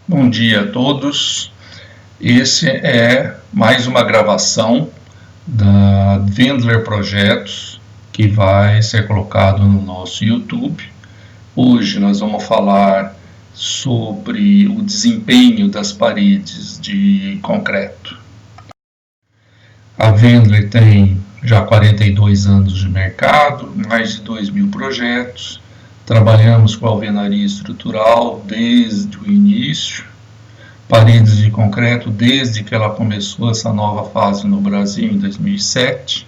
Bom dia a todos. Esse é mais uma gravação da Wendler Projetos que vai ser colocado no nosso YouTube. Hoje nós vamos falar sobre o desempenho das paredes de concreto. A Wendler tem já 42 anos de mercado, mais de 2.000 projetos. Trabalhamos com alvenaria estrutural desde o início, paredes de concreto desde que ela começou essa nova fase no Brasil em 2007,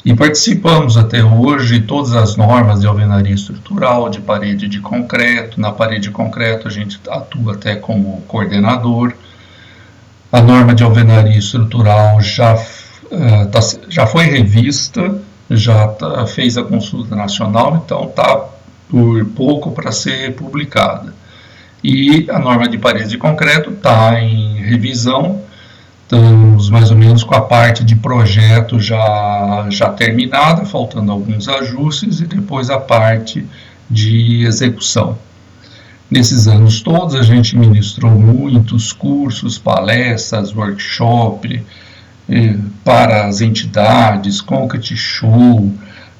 e participamos até hoje de todas as normas de alvenaria estrutural, de parede de concreto. Na parede de concreto a gente atua até como coordenador. A norma de alvenaria estrutural já foi revista, fez a consulta nacional, então está por pouco para ser publicada. E a norma de parede de concreto está em revisão. Estamos mais ou menos com a parte de projeto já terminada, faltando alguns ajustes, e depois a parte de execução. Nesses anos todos a gente ministrou muitos cursos, palestras, workshops para as entidades, concrete show,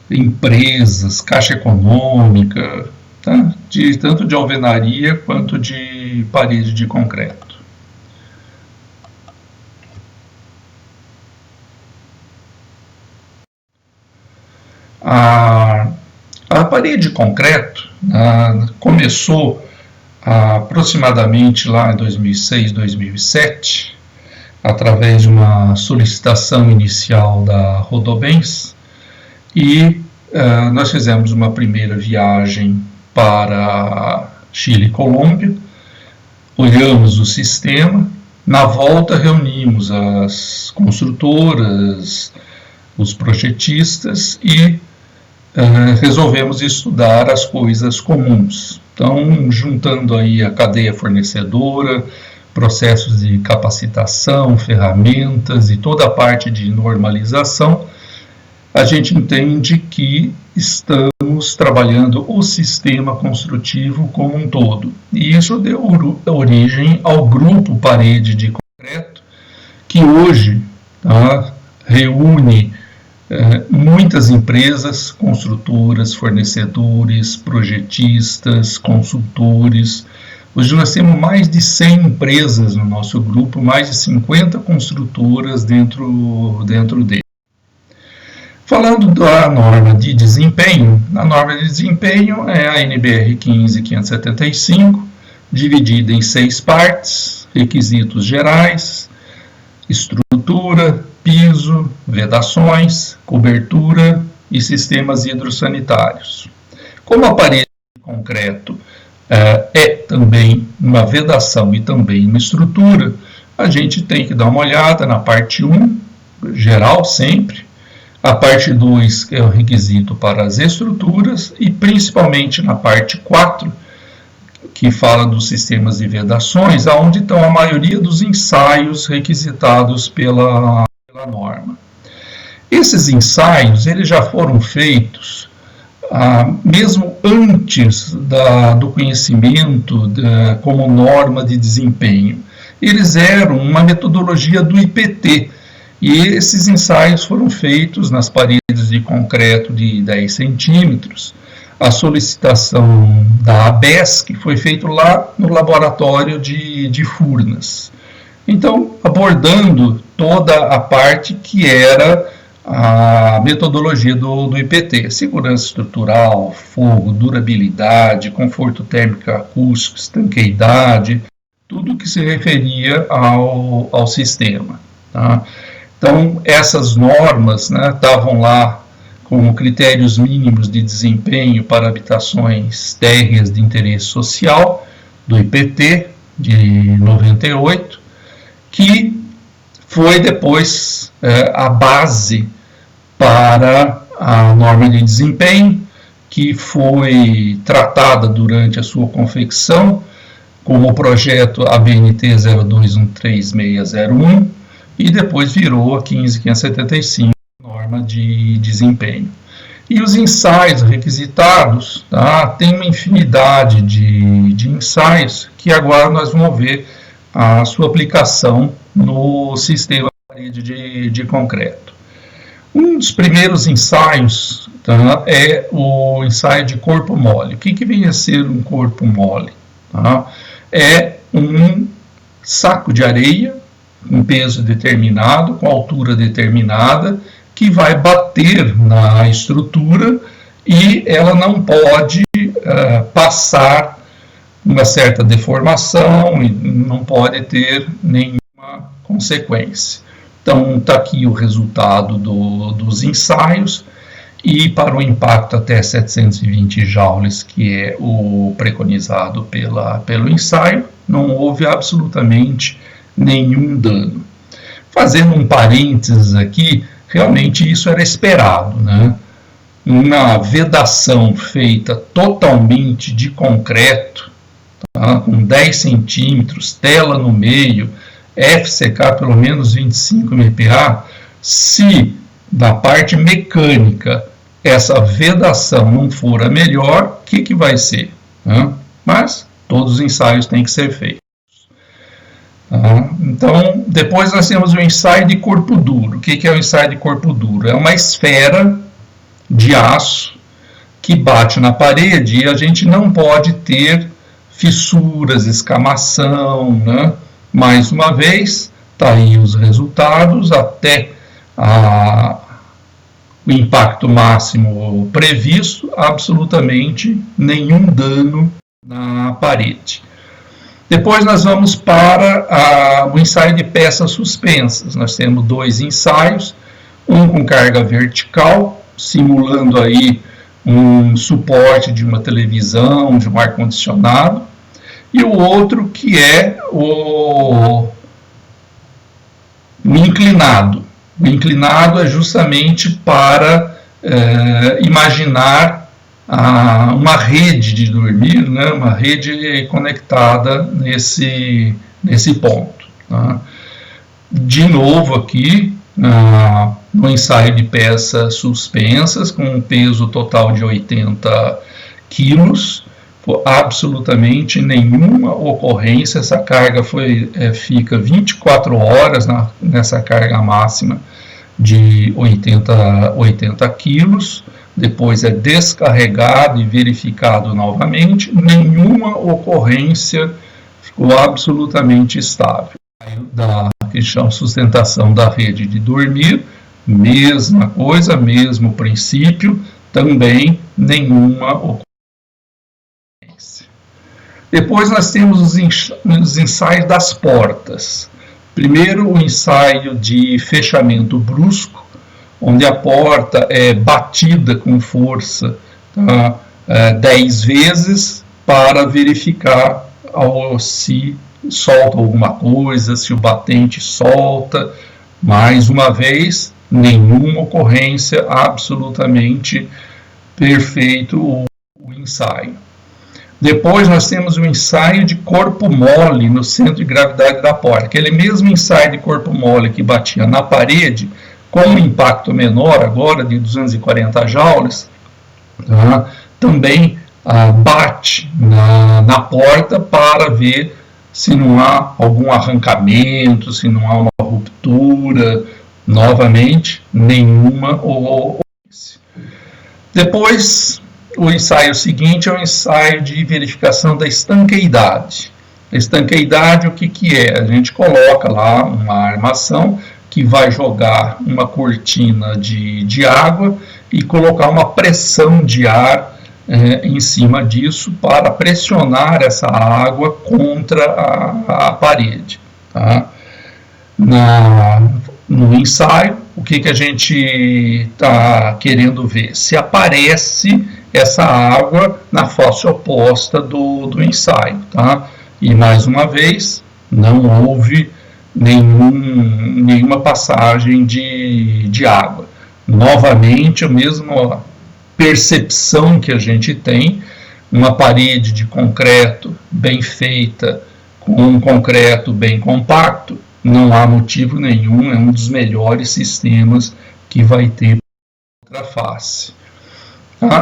empresas, caixa econômica, tá? Tanto de alvenaria quanto de parede de concreto. A parede de concreto começou aproximadamente lá em 2006, 2007, através de uma solicitação inicial da Rodobens, e nós fizemos uma primeira viagem para Chile e Colômbia, olhamos o sistema. Na volta reunimos as construtoras, os projetistas e resolvemos estudar as coisas comuns. Então, juntando aí a cadeia fornecedora, processos de capacitação, ferramentas e toda a parte de normalização, a gente entende que estamos trabalhando o sistema construtivo como um todo. E isso deu origem ao grupo Parede de Concreto, que hoje reúne muitas empresas, construtoras, fornecedores, projetistas, consultores. Hoje nós temos mais de 100 empresas no nosso grupo, mais de 50 construtoras dentro dele. Falando da norma de desempenho, a norma de desempenho é a NBR 15575, dividida em 6 partes: requisitos gerais, estrutura, piso, vedações, cobertura e sistemas hidrossanitários. Como a parede de concreto é também uma vedação e também uma estrutura, a gente tem que dar uma olhada na parte 1, geral sempre, a parte 2, que é o requisito para as estruturas, e principalmente na parte 4, que fala dos sistemas de vedações, onde estão a maioria dos ensaios requisitados pela norma. Esses ensaios eles já foram feitos mesmo antes do conhecimento como norma de desempenho. Eles eram uma metodologia do IPT, e esses ensaios foram feitos nas paredes de concreto de 10 centímetros. A solicitação da ABESC foi feita lá no laboratório de Furnas. Então, abordando toda a parte que era a metodologia do IPT: segurança estrutural, fogo, durabilidade, conforto térmico acústico, estanqueidade, tudo que se referia ao sistema. Tá? Então, essas normas estavam lá como critérios mínimos de desempenho para habitações térreas de interesse social, do IPT, de 98, que foi depois a base para a norma de desempenho, que foi tratada durante a sua confecção como o projeto ABNT 02136601, e depois virou a 15575, norma de desempenho. E os ensaios requisitados, tá? Tem uma infinidade de ensaios que agora nós vamos ver a sua aplicação no sistema parede de concreto. Um dos primeiros ensaios, tá, é o ensaio de corpo mole. O que vem a ser um corpo mole? Tá? É um saco de areia, com peso determinado, com altura determinada, que vai bater na estrutura e ela não pode passar uma certa deformação e não pode ter nenhuma consequência. Então, está aqui o resultado dos ensaios, e para o impacto até 720 joules, que é o preconizado pelo ensaio, não houve absolutamente nenhum dano. Fazendo um parênteses aqui, realmente isso era esperado, né? Uma vedação feita totalmente de concreto, tá? Com 10 centímetros, tela no meio, FCK pelo menos 25 MPa, se da parte mecânica essa vedação não for a melhor, o que vai ser? Né? Mas todos os ensaios têm que ser feitos. Então, depois nós temos o ensaio de corpo duro. O que é o ensaio de corpo duro? É uma esfera de aço que bate na parede e a gente não pode ter fissuras, escamação, né? Mais uma vez, está aí os resultados, até o impacto máximo previsto, absolutamente nenhum dano na parede. Depois nós vamos para o ensaio de peças suspensas. Nós temos 2 ensaios, um com carga vertical, simulando aí um suporte de uma televisão, de um ar-condicionado, e o outro que é o inclinado. O inclinado é justamente para imaginar uma rede de dormir, né? Uma rede conectada nesse ponto. Tá? De novo aqui, no ensaio de peças suspensas, com um peso total de 80 quilos, absolutamente nenhuma ocorrência. Essa carga fica 24 horas nessa carga máxima de 80 quilos, depois é descarregado e verificado novamente, nenhuma ocorrência, ficou absolutamente estável. Da que chama sustentação da rede de dormir, mesma coisa, mesmo princípio, também nenhuma ocorrência. Depois nós temos os ensaios das portas. Primeiro, o ensaio de fechamento brusco, onde a porta é batida com força, tá? 10 vezes para verificar se solta alguma coisa, se o batente solta. Mais uma vez, nenhuma ocorrência, absolutamente perfeito o ensaio. Depois nós temos o ensaio de corpo mole no centro de gravidade da porta. Aquele mesmo ensaio de corpo mole que batia na parede, com um impacto menor agora, de 240 joules, tá? Também bate na porta para ver se não há algum arrancamento, se não há uma ruptura. Novamente, nenhuma ocorrência. Depois, o ensaio seguinte é o ensaio de verificação da estanqueidade. A estanqueidade, o que é? A gente coloca lá uma armação que vai jogar uma cortina de água e colocar uma pressão de ar em cima disso para pressionar essa água contra a parede. Tá? No ensaio, o que a gente está querendo ver? Se aparece essa água na face oposta do ensaio. Tá? E mais uma vez, não houve nenhuma passagem de água. Novamente, a mesma percepção que a gente tem, uma parede de concreto bem feita, com um concreto bem compacto, não há motivo nenhum, é um dos melhores sistemas que vai ter outra face.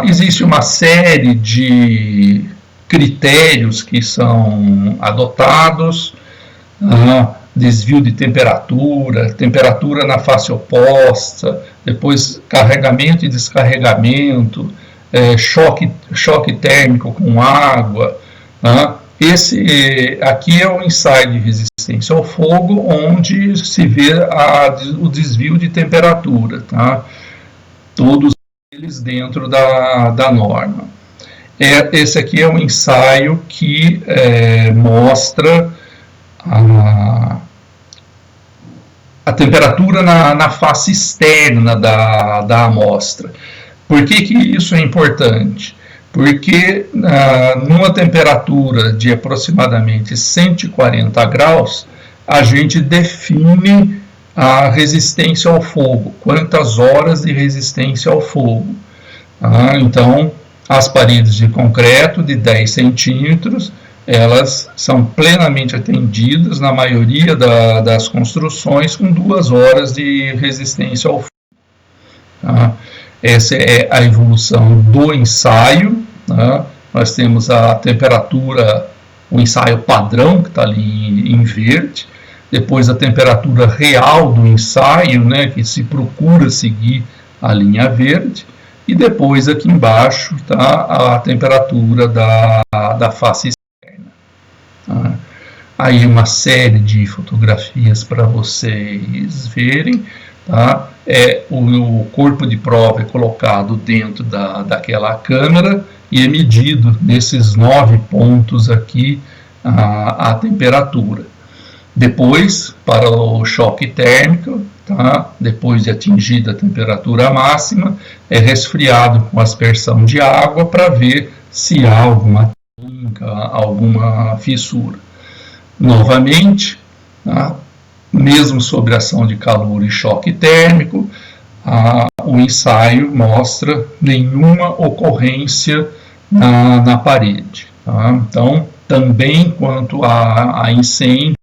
Existe uma série de critérios que são adotados, desvio de temperatura, temperatura na face oposta, depois carregamento e descarregamento, choque térmico com água. Esse aqui é o ensaio de resistência ao fogo, onde se vê o desvio de temperatura, todos eles dentro da norma. Esse aqui é um ensaio que mostra a temperatura na face externa da amostra. Por que isso é importante? Porque numa temperatura de aproximadamente 140 graus, a gente define a resistência ao fogo, quantas horas de resistência ao fogo. Então, as paredes de concreto de 10 centímetros, elas são plenamente atendidas na maioria das construções com 2 horas de resistência ao fogo. Essa é a evolução do ensaio. Nós temos a temperatura, o ensaio padrão, que está ali em verde, depois a temperatura real do ensaio, que se procura seguir a linha verde, e depois aqui embaixo está a temperatura da face externa. Aí uma série de fotografias para vocês verem. O corpo de prova é colocado dentro daquela câmera e é medido nesses 9 pontos aqui a temperatura. Depois, para o choque térmico, depois de atingida a temperatura máxima, é resfriado com aspersão de água para ver se há alguma trinca, alguma fissura. Novamente, mesmo sob ação de calor e choque térmico, o ensaio mostra nenhuma ocorrência na parede. Então, também quanto a incêndio,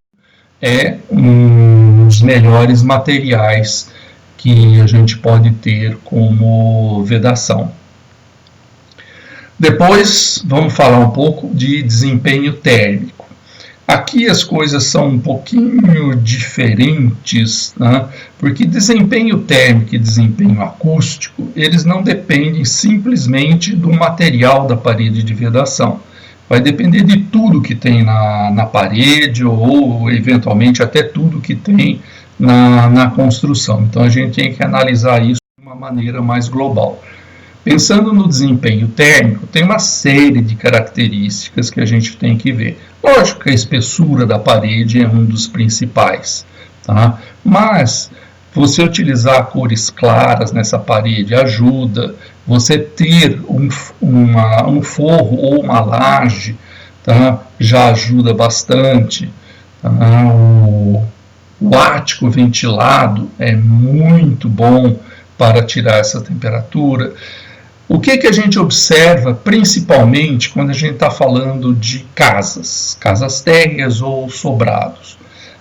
é um dos melhores materiais que a gente pode ter como vedação. Depois, vamos falar um pouco de desempenho térmico. Aqui as coisas são um pouquinho diferentes, porque desempenho térmico e desempenho acústico, eles não dependem simplesmente do material da parede de vedação. Vai depender de tudo que tem na parede ou, eventualmente, até tudo que tem na construção. Então, a gente tem que analisar isso de uma maneira mais global. Pensando no desempenho térmico, tem uma série de características que a gente tem que ver. Lógico que a espessura da parede é um dos principais, mas você utilizar cores claras nessa parede ajuda. Você ter um forro ou uma laje, já ajuda bastante. O ático ventilado é muito bom para tirar essa temperatura. O que a gente observa, principalmente, quando a gente está falando de casas térreas ou sobrados?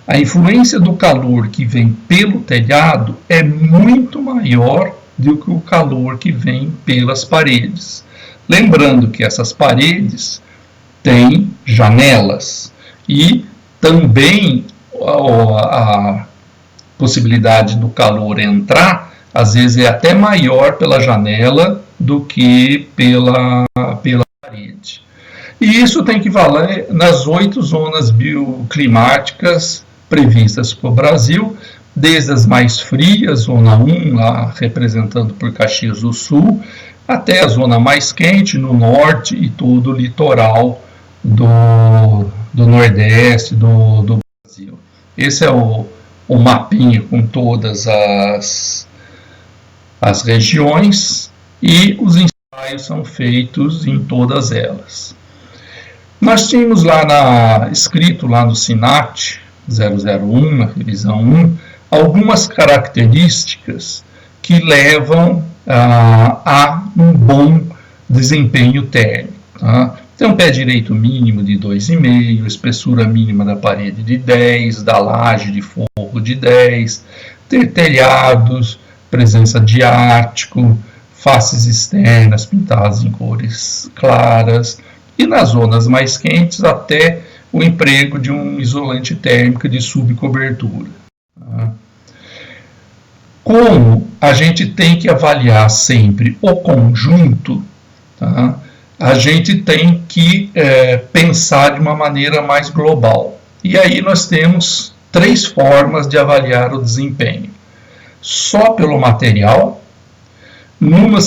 A influência do calor que vem pelo telhado é muito maior do que o calor que vem pelas paredes. Lembrando que essas paredes têm janelas e também a possibilidade do calor entrar, às vezes é até maior pela janela do que pela parede. E isso tem que valer nas 8 zonas bioclimáticas previstas para o Brasil, desde as mais frias, zona 1, lá representando por Caxias do Sul, até a zona mais quente, no norte e todo o litoral do Nordeste, do Brasil. Esse é o mapinha com todas as regiões e os ensaios são feitos em todas elas. Nós tínhamos escrito lá no SINAT 001, na revisão 1, algumas características que levam a um bom desempenho térmico. Tem um pé direito mínimo de 2,5, espessura mínima da parede de 10, da laje de forro de 10, ter telhados, presença de ático, faces externas pintadas em cores claras, e nas zonas mais quentes até o emprego de um isolante térmico de subcobertura. Como a gente tem que avaliar sempre o conjunto, a gente tem que pensar de uma maneira mais global. E aí nós temos 3 formas de avaliar o desempenho. Só pelo material, numa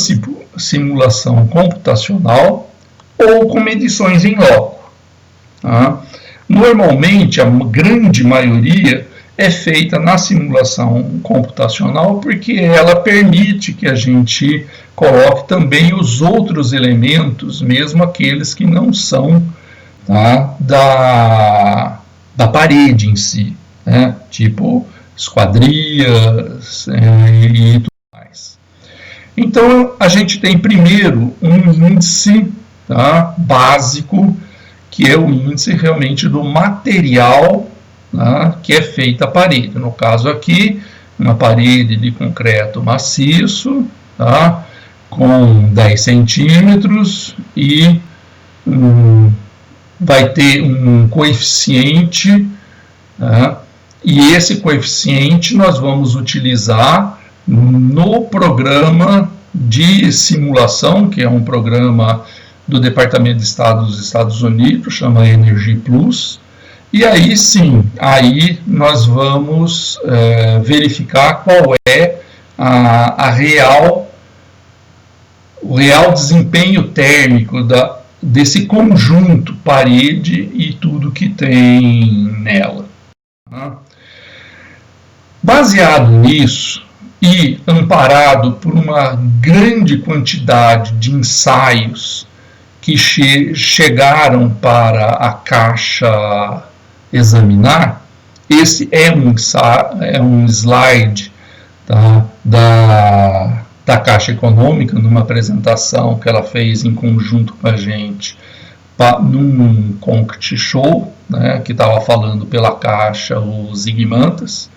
simulação computacional ou com medições em loco. Normalmente, a grande maioria é feita na simulação computacional porque ela permite que a gente coloque também os outros elementos, mesmo aqueles que não são da parede em si, tipo esquadrias e tudo mais. Então, a gente tem primeiro um índice básico, que é o índice realmente do material que é feita a parede. No caso aqui, uma parede de concreto maciço, com 10 centímetros e vai ter um coeficiente, e esse coeficiente nós vamos utilizar no programa de simulação, que é um programa do Departamento de Estado dos Estados Unidos, chama Energy Plus. E aí sim, aí nós vamos verificar qual é o real desempenho térmico desse conjunto parede e tudo que tem nela. Baseado nisso e amparado por uma grande quantidade de ensaios que chegaram para a Caixa examinar, esse é um slide da Caixa Econômica, numa apresentação que ela fez em conjunto com a gente num Concrete Show, que estava falando pela Caixa o Zigmantas.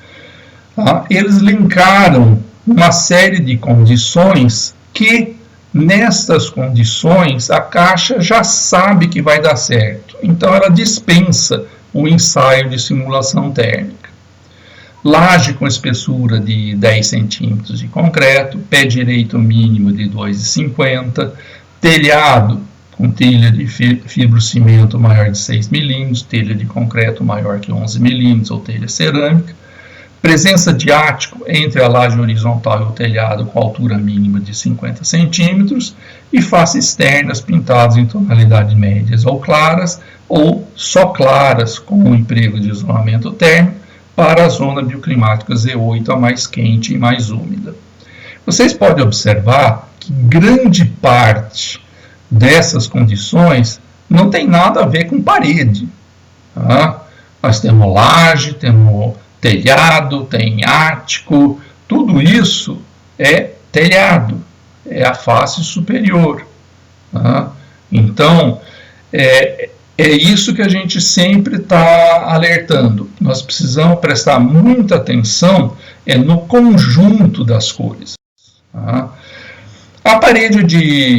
Eles linkaram uma série de condições que, nestas condições, a Caixa já sabe que vai dar certo. Então, ela dispensa o ensaio de simulação térmica. Laje com espessura de 10 centímetros de concreto, pé direito mínimo de 2,50, telhado com telha de fibrocimento maior de 6 milímetros, telha de concreto maior que 11 milímetros ou telha cerâmica, presença de ático entre a laje horizontal e o telhado com altura mínima de 50 centímetros e faces externas pintadas em tonalidades médias ou claras ou só claras com o emprego de isolamento térmico para a zona bioclimática Z8, a mais quente e mais úmida. Vocês podem observar que grande parte dessas condições não tem nada a ver com parede. Nós temos laje, temos telhado, tem ático, tudo isso é telhado, é a face superior. Então, é isso que a gente sempre está alertando. Nós precisamos prestar muita atenção no conjunto das coisas. A parede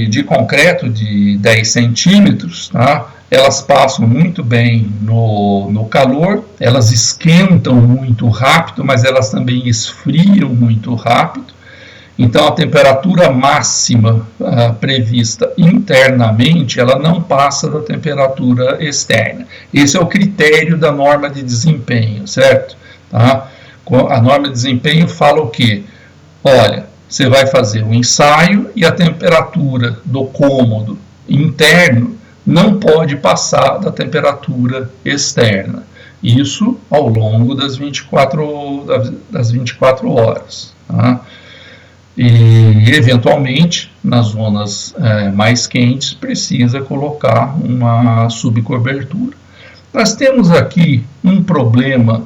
de concreto de 10 centímetros, elas passam muito bem no calor, elas esquentam muito rápido, mas elas também esfriam muito rápido. Então, a temperatura máxima prevista internamente, ela não passa da temperatura externa. Esse é o critério da norma de desempenho, certo? A norma de desempenho fala o quê? Olha, você vai fazer um ensaio e a temperatura do cômodo interno não pode passar da temperatura externa. Isso ao longo das 24 horas. E, eventualmente, nas zonas mais quentes, precisa colocar uma subcobertura. Nós temos aqui um problema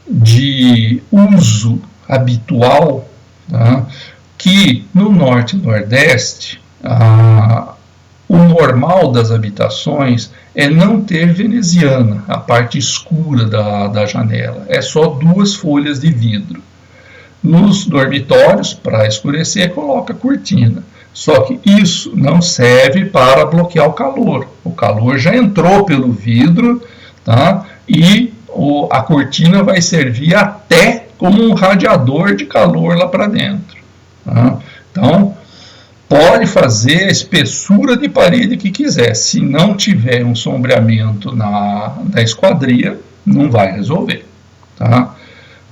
de uso habitual, que no Norte e Nordeste, o normal das habitações é não ter veneziana, a parte escura da janela, é só 2 folhas de vidro. Nos dormitórios, para escurecer, coloca cortina. Só que isso não serve para bloquear o calor. O calor já entrou pelo vidro, tá? E a cortina vai servir até como um radiador de calor lá para dentro. Tá? Então, pode fazer a espessura de parede que quiser. Se não tiver um sombreamento na esquadria, não vai resolver. Tá?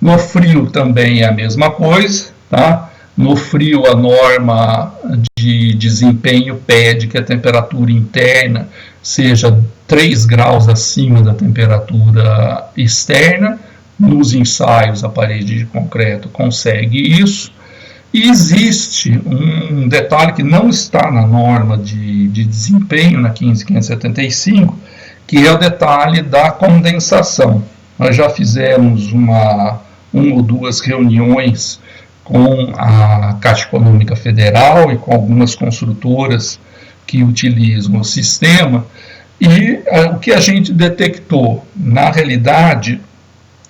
No frio também é a mesma coisa. Tá? No frio, a norma de desempenho pede que a temperatura interna seja 3 graus acima da temperatura externa. Nos ensaios, a parede de concreto consegue isso. E existe um detalhe que não está na norma de desempenho, na 15575, que é o detalhe da condensação. Nós já fizemos uma ou duas reuniões com a Caixa Econômica Federal e com algumas construtoras que utilizam o sistema, e o que a gente detectou, na realidade,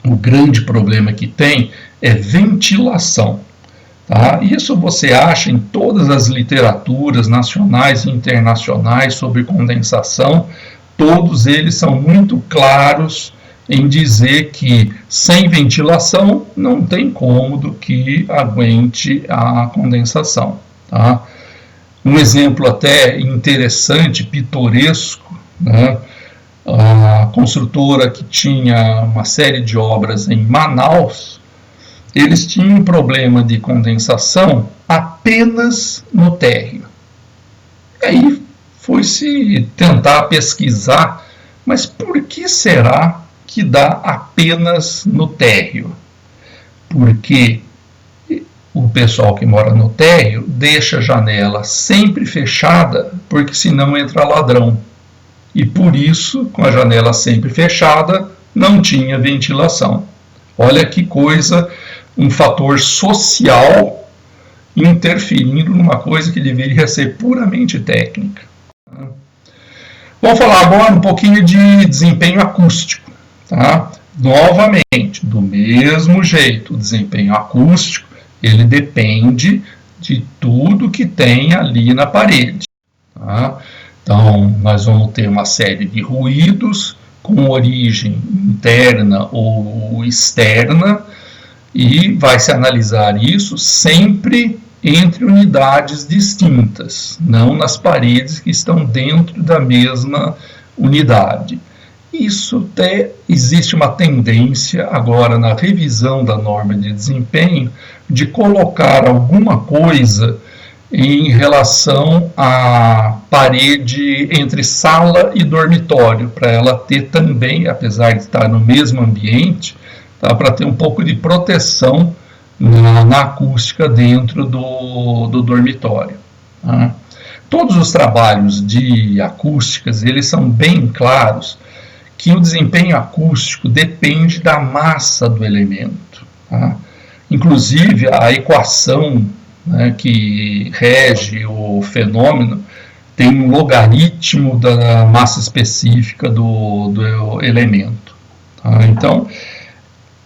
o grande problema que tem é ventilação. Tá? Isso você acha em todas as literaturas nacionais e internacionais sobre condensação. Todos eles são muito claros em dizer que sem ventilação não tem cômodo que aguente a condensação. Tá? Um exemplo até interessante, pitoresco, né? A construtora que tinha uma série de obras em Manaus, eles tinham um problema de condensação apenas no térreo. Aí foi-se tentar pesquisar, mas por que será que dá apenas no térreo? Porque o pessoal que mora no térreo deixa a janela sempre fechada, porque senão entra ladrão. E por isso, com a janela sempre fechada, não tinha ventilação. Olha que coisa, um fator social interferindo numa coisa que deveria ser puramente técnica. Vamos falar agora um pouquinho de desempenho acústico. Tá? Novamente, do mesmo jeito, o desempenho acústico, ele depende de tudo que tem ali na parede. Tá? Então, nós vamos ter uma série de ruídos com origem interna ou externa, e vai se analisar isso sempre entre unidades distintas, não nas paredes que estão dentro da mesma unidade. Isso até existe uma tendência agora na revisão da norma de desempenho de colocar alguma coisa em relação à parede entre sala e dormitório, para ela ter também, apesar de estar no mesmo ambiente, tá, para ter um pouco de proteção na acústica dentro do dormitório. Tá? Todos os trabalhos de acústicas, eles são bem claros que o desempenho acústico depende da massa do elemento. Tá? Inclusive, a equação, né, que rege o fenômeno tem um logaritmo da massa específica do elemento. Tá? Então,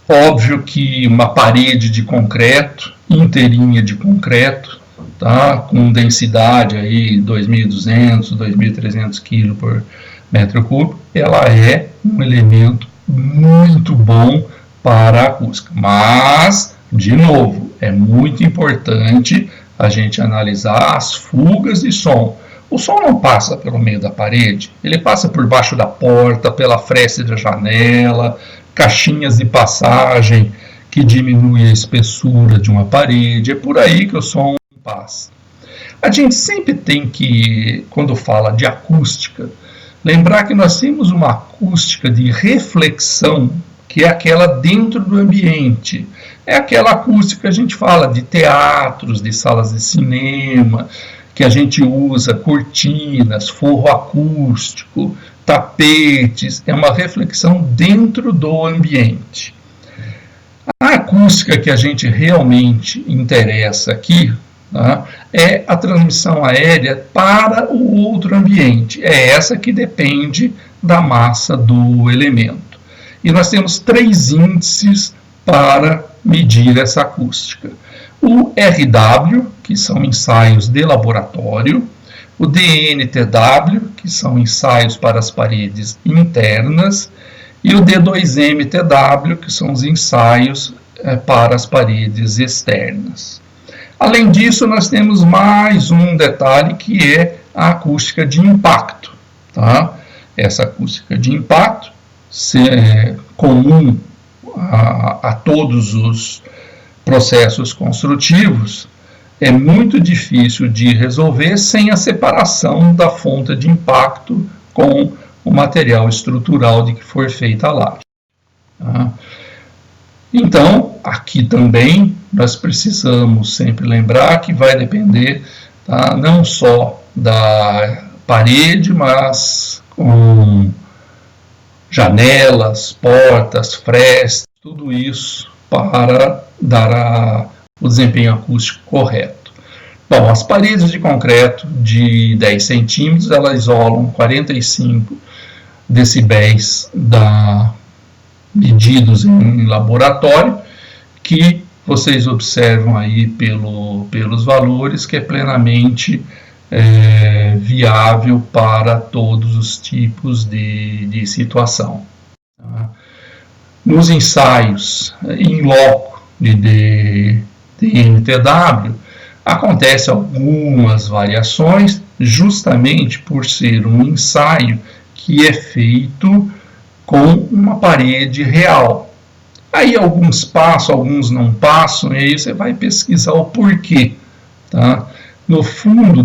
óbvio que uma parede de concreto, inteirinha de concreto, tá, com densidade aí 2.200, 2.300 kg por metro cúbico, ela é um elemento muito bom para a acústica. Mas, de novo, é muito importante a gente analisar as fugas de som. O som não passa pelo meio da parede, ele passa por baixo da porta, pela fresta da janela, caixinhas de passagem que diminuem a espessura de uma parede, é por aí que o som passa. A gente sempre tem que, quando fala de acústica, lembrar que nós temos uma acústica de reflexão, que é aquela dentro do ambiente. É aquela acústica que a gente fala de teatros, de salas de cinema, que a gente usa cortinas, forro acústico, tapetes, é uma reflexão dentro do ambiente. A acústica que a gente realmente interessa aqui, tá, é a transmissão aérea para o outro ambiente. É essa que depende da massa do elemento. E nós temos 3 índices para medir essa acústica. O RW, que são ensaios de laboratório, o DNTW, que são ensaios para as paredes internas, e o D2MTW, que são os ensaios para as paredes externas. Além disso, nós temos mais um detalhe, que é a acústica de impacto. Tá? Essa acústica de impacto é comum a todos os processos construtivos, é muito difícil de resolver sem a separação da fonte de impacto com o material estrutural de que for feita a laje. Tá? Então, aqui também nós precisamos sempre lembrar que vai depender, tá, não só da parede, mas com janelas, portas, frestas, tudo isso para dar o desempenho acústico correto. Bom, as paredes de concreto de 10 centímetros, elas isolam 45 decibéis medidos em laboratório, que vocês observam aí pelos valores, que é plenamente viável para todos os tipos de situação. Tá? Nos ensaios em loco de DNTW, acontecem algumas variações, justamente por ser um ensaio que é feito com uma parede real. Aí alguns passam, alguns não passam, e aí você vai pesquisar o porquê. Tá? No fundo,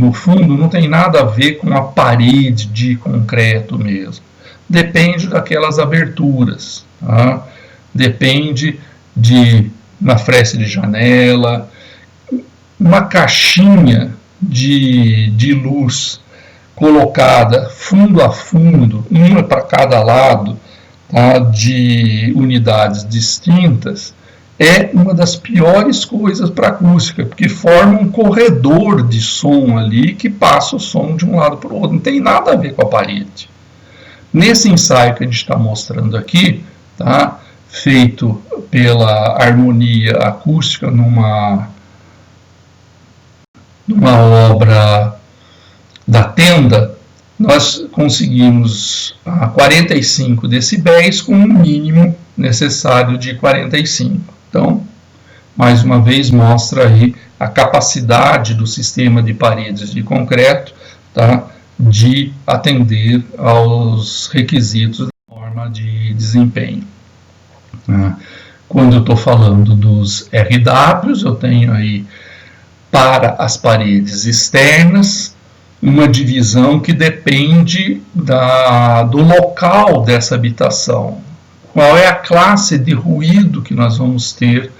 não tem nada a ver com a parede de concreto mesmo. Depende daquelas aberturas. Tá? Depende de uma fresta de janela, uma caixinha de luz colocada fundo a fundo, uma para cada lado, tá, de unidades distintas, é uma das piores coisas para a acústica, porque forma um corredor de som ali que passa o som de um lado para o outro, não tem nada a ver com a parede. Nesse ensaio que a gente está mostrando aqui, tá, feito pela Harmonia Acústica numa obra da Tenda, nós conseguimos 45 decibéis com um mínimo necessário de 45. Então, mais uma vez, mostra aí a capacidade do sistema de paredes de concreto, tá, de atender aos requisitos da norma de desempenho. Quando eu estou falando dos RWs, eu tenho aí para as paredes externas uma divisão que depende do local dessa habitação. Qual é a classe de ruído que nós vamos ter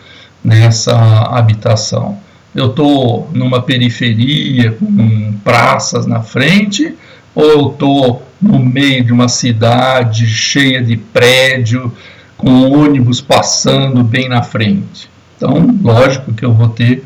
nessa habitação? Eu estou numa periferia com praças na frente, ou eu estou no meio de uma cidade cheia de prédio, com ônibus passando bem na frente? Então, lógico que eu vou ter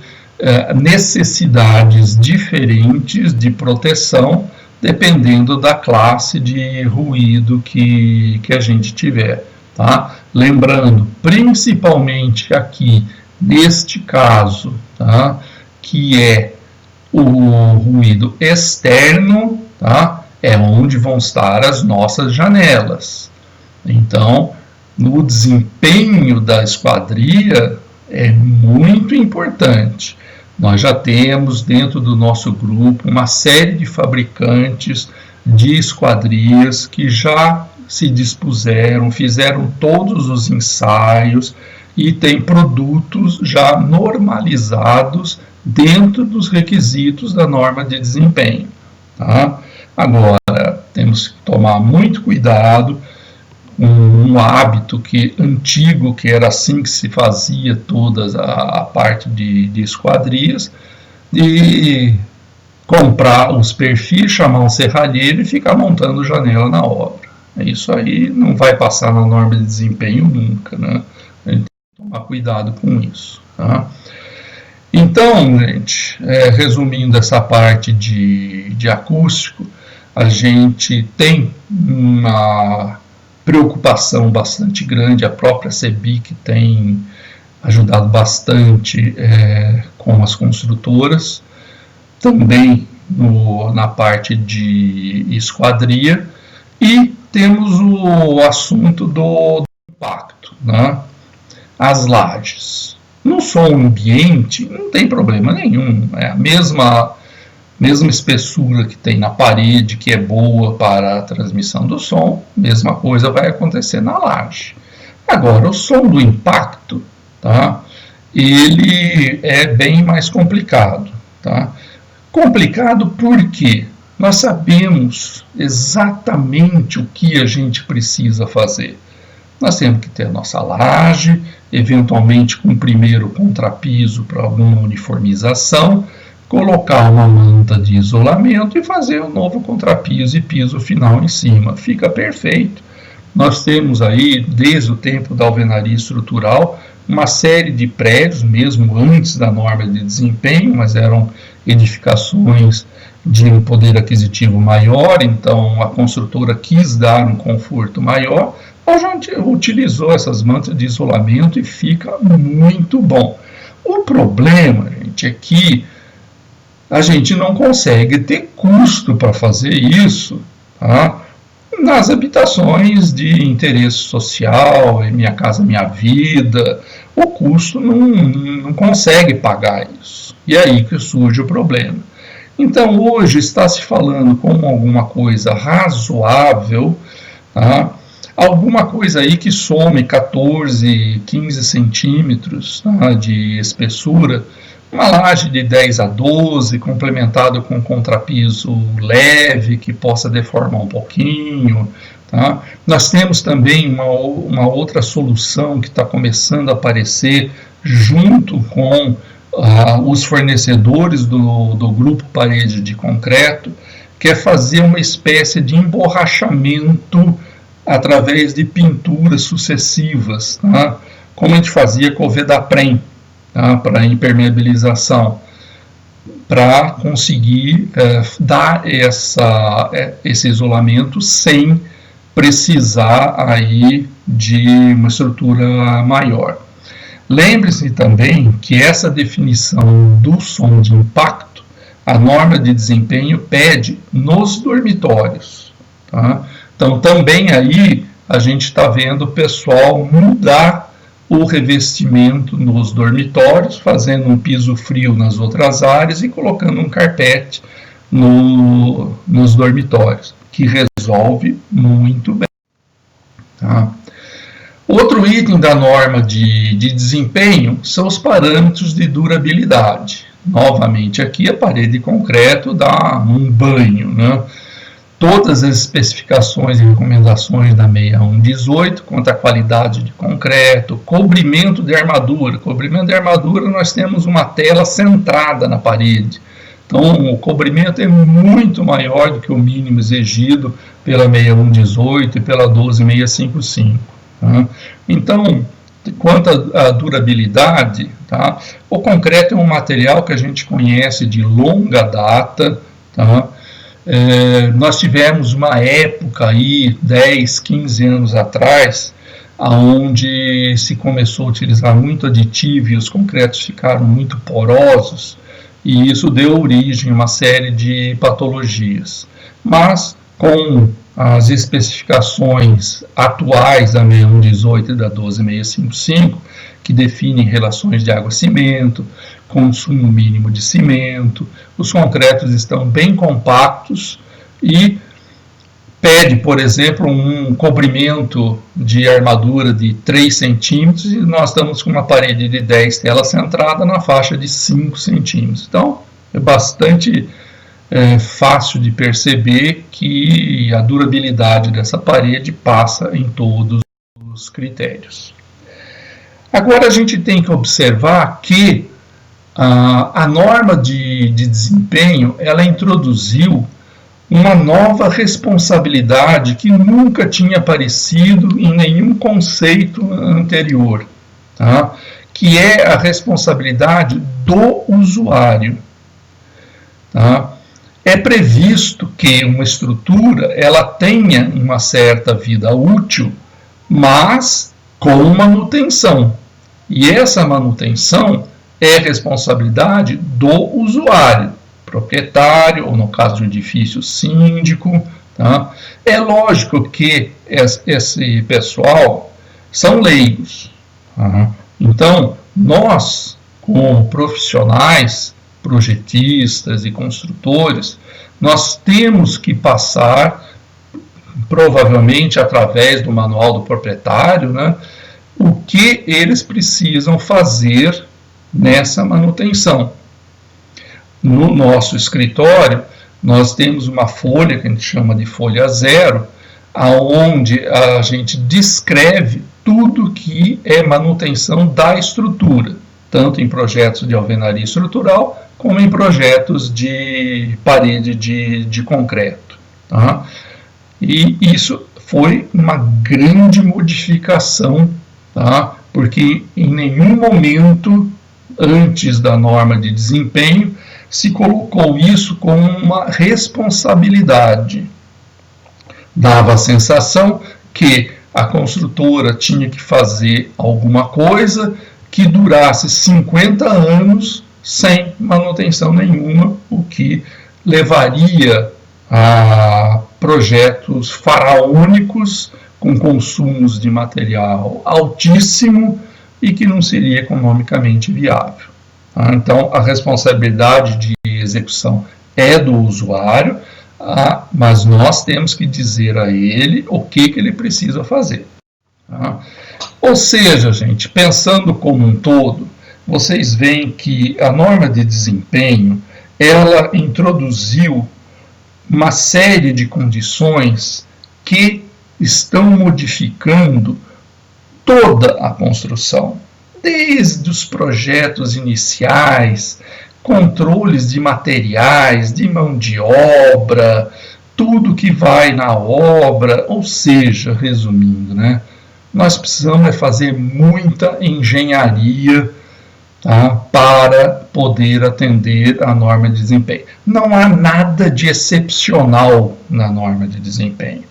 necessidades diferentes de proteção, dependendo da classe de ruído que a gente tiver. Tá? Lembrando, principalmente aqui, neste caso, tá? Que é o ruído externo, tá? É onde vão estar as nossas janelas. Então, no desempenho da esquadria, é muito importante. Nós já temos dentro do nosso grupo uma série de fabricantes de esquadrias que já se dispuseram, fizeram todos os ensaios e tem produtos já normalizados dentro dos requisitos da norma de desempenho. Tá? Agora, temos que tomar muito cuidado. Um hábito antigo, que era assim que se fazia toda a parte de esquadrias, de comprar os perfis, chamar um serralheiro e ficar montando janela na obra. Isso aí não vai passar na norma de desempenho nunca, né? A gente tem que tomar cuidado com isso. Tá? Então, gente, resumindo essa parte de acústico, a gente tem uma preocupação bastante grande, a própria CEBIC tem ajudado bastante com as construtoras, também na parte de esquadria, e temos o assunto do impacto, né? As lajes. No som ambiente não tem problema nenhum, é a mesma espessura que tem na parede, que é boa para a transmissão do som, mesma coisa vai acontecer na laje. Agora, o som do impacto, tá? Ele é bem mais complicado, tá? Complicado porque nós sabemos exatamente o que a gente precisa fazer. Nós temos que ter a nossa laje, eventualmente com o primeiro contrapiso para alguma uniformização, colocar uma manta de isolamento e fazer um novo contrapiso e piso final em cima. Fica perfeito. Nós temos aí, desde o tempo da alvenaria estrutural, uma série de prédios, mesmo antes da norma de desempenho, mas eram edificações de um poder aquisitivo maior, então a construtora quis dar um conforto maior, a gente utilizou essas mantas de isolamento e fica muito bom. O problema, gente, é que a gente não consegue ter custo para fazer isso, tá? Nas habitações de interesse social, Minha Casa Minha Vida, o custo não consegue pagar isso. E é aí que surge o problema. Então, hoje está se falando como alguma coisa razoável, tá? Alguma coisa aí que some 14, 15 centímetros, tá, de espessura, uma laje de 10 a 12, complementado com contrapiso leve, que possa deformar um pouquinho. Tá? Nós temos também uma outra solução que está começando a aparecer junto com os fornecedores do grupo parede de concreto, que é fazer uma espécie de emborrachamento através de pinturas sucessivas, tá? Como a gente fazia com o Vedaprem, tá? Para impermeabilização, para conseguir dar esse isolamento sem precisar aí de uma estrutura maior. Lembre-se também que essa definição do som de impacto, a norma de desempenho pede nos dormitórios, tá? Então, também aí a gente está vendo o pessoal mudar o revestimento nos dormitórios, fazendo um piso frio nas outras áreas e colocando um carpete nos dormitórios, que resolve muito bem. Tá? Outro item da norma de desempenho são os parâmetros de durabilidade. Novamente aqui a parede de concreto dá um banho, né? Todas as especificações e recomendações da 6118 quanto à qualidade de concreto, cobrimento de armadura. Cobrimento de armadura, nós temos uma tela centrada na parede. Então, o cobrimento é muito maior do que o mínimo exigido pela 6118 e pela 12655. Tá? Então, quanto à durabilidade, tá? O concreto é um material que a gente conhece de longa data, tá? Nós tivemos uma época aí, 10, 15 anos atrás, onde se começou a utilizar muito aditivo e os concretos ficaram muito porosos, e isso deu origem a uma série de patologias. Mas, com as especificações atuais da 6118 e da 12655, que definem relações de água-cimento, consumo mínimo de cimento, os concretos estão bem compactos e pede, por exemplo, um cobrimento de armadura de 3 centímetros e nós estamos com uma parede de 10 tela centrada na faixa de 5 centímetros. Então, é bastante fácil de perceber que a durabilidade dessa parede passa em todos os critérios. Agora a gente tem que observar que a norma de desempenho, ela introduziu uma nova responsabilidade que nunca tinha aparecido em nenhum conceito anterior, tá? Que é a responsabilidade do usuário. Tá? É previsto que uma estrutura ela tenha uma certa vida útil, mas com manutenção. E essa manutenção é responsabilidade do usuário. proprietário, ou no caso do edifício, síndico. Tá? É lógico que esse pessoal são leigos. Tá? Então, nós, como profissionais, projetistas e construtores, nós temos que passar, provavelmente através do manual do proprietário, né, o que eles precisam fazer nessa manutenção. No nosso escritório, nós temos uma folha que a gente chama de folha 0, onde a gente descreve tudo que é manutenção da estrutura, tanto em projetos de alvenaria estrutural, como em projetos de parede de concreto. Tá? E isso foi uma grande modificação, tá? Porque em nenhum momento antes da norma de desempenho se colocou isso como uma responsabilidade. Dava a sensação que a construtora tinha que fazer alguma coisa que durasse 50 anos sem manutenção nenhuma, o que levaria a projetos faraônicos com consumos de material altíssimo e que não seria economicamente viável. Então, a responsabilidade de execução é do usuário, mas nós temos que dizer a ele o que ele precisa fazer. Ou seja, gente, pensando como um todo, vocês veem que a norma de desempenho, ela introduziu uma série de condições que estão modificando toda a construção, desde os projetos iniciais, controles de materiais, de mão de obra, tudo que vai na obra, ou seja, resumindo, né, nós precisamos fazer muita engenharia, tá, para poder atender a norma de desempenho. Não há nada de excepcional na norma de desempenho.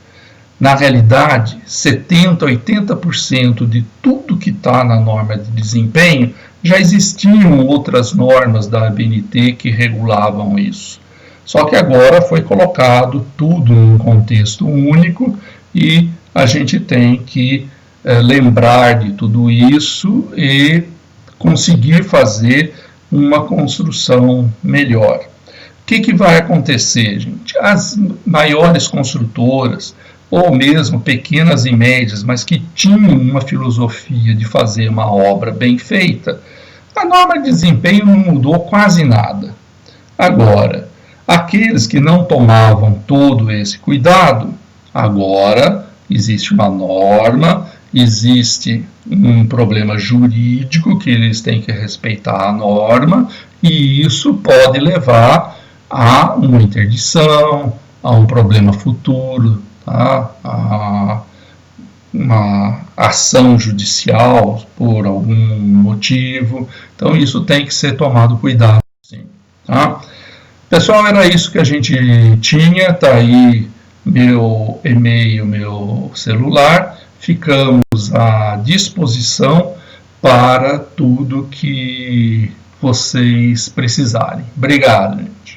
Na realidade, 70% a 80% de tudo que está na norma de desempenho já existiam outras normas da ABNT que regulavam isso. Só que agora foi colocado tudo num contexto único e a gente tem que lembrar de tudo isso e conseguir fazer uma construção melhor. O que vai acontecer, gente? As maiores construtoras, ou mesmo pequenas e médias, mas que tinham uma filosofia de fazer uma obra bem feita, a norma de desempenho não mudou quase nada. Agora, aqueles que não tomavam todo esse cuidado, agora existe uma norma, existe um problema jurídico que eles têm que respeitar a norma, e isso pode levar a uma interdição, a um problema futuro, tá? A uma ação judicial por algum motivo. Então isso tem que ser tomado cuidado. Sim, tá? Pessoal, era isso que a gente tinha. Tá aí meu e-mail, meu celular. Ficamos à disposição para tudo que vocês precisarem. Obrigado, gente.